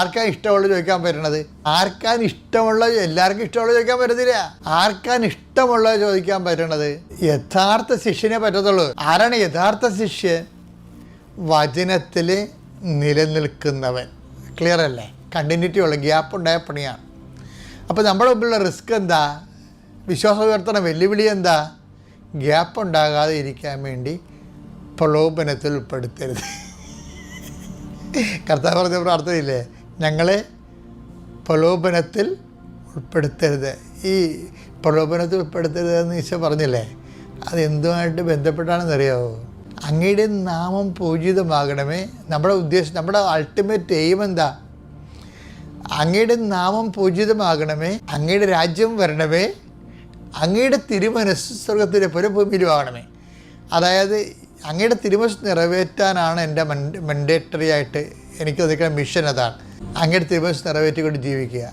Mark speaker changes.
Speaker 1: ആർക്കാണ് ഇഷ്ടമുള്ളത് ചോദിക്കാൻ പറ്റണത്? ആർക്കാണ് ഇഷ്ടമുള്ളത്? എല്ലാവർക്കും ഇഷ്ടമുള്ളത് ചോദിക്കാൻ പറ്റത്തില്ല. ആർക്കാണ് ഇഷ്ടമുള്ളത് ചോദിക്കാൻ പറ്റണത്? യഥാർത്ഥ ശിഷ്യനെ പറ്റത്തുള്ളൂ. ആരാണ് യഥാർത്ഥ ശിഷ്യൻ? വചനത്തിൽ നിലനിൽക്കുന്നവൻ. ക്ലിയർ അല്ലേ? കണ്ടിന്യൂറ്റി ഉള്ള ഗ്യാപ്പ് ഉണ്ടായ പണിയാണ്. അപ്പോൾ നമ്മുടെ മുമ്പിലുള്ള റിസ്ക് എന്താ? വിശ്വാസം ഉയർത്തണ വെല്ലുവിളി എന്താ? ഗ്യാപ്പ് ഉണ്ടാകാതെ ഇരിക്കാൻ വേണ്ടി പ്രലോഭനത്തിൽ ഉൾപ്പെടുത്തരുത്. കർത്താവ് പറഞ്ഞ പ്രാർത്ഥനയില്ലേ, ഞങ്ങളെ പ്രലോഭനത്തിൽ ഉൾപ്പെടുത്തരുത്. ഈ പ്രലോഭനത്തിൽ ഉൾപ്പെടുത്തരുതെന്ന് ഈശോ പറഞ്ഞില്ലേ, അതെന്തുമായിട്ട് ബന്ധപ്പെട്ടാണെന്നറിയാമോ? അങ്ങയുടെ നാമം പൂജിതമാകണമേ. നമ്മുടെ ഉദ്ദേശം, നമ്മുടെ അൾട്ടിമേറ്റ് എയിം എന്താ? അങ്ങയുടെ നാമം പൂജിതമാകണമേ, അങ്ങയുടെ രാജ്യം വരണമേ, അങ്ങയുടെ തിരുമനസ് സ്വർഗത്തിലെ പോലെ ഭൂമിയിലും ആകണമേ. അതായത് അങ്ങയുടെ തിരുമനസ് നിറവേറ്റാനാണ് എൻ്റെ മൻഡേറ്ററി ആയിട്ട് എനിക്ക് ഒതുക്കുന്ന മിഷൻ. അതാണ് അങ്ങയുടെ തിരുമനസ് നിറവേറ്റിക്കൊണ്ട് ജീവിക്കുക.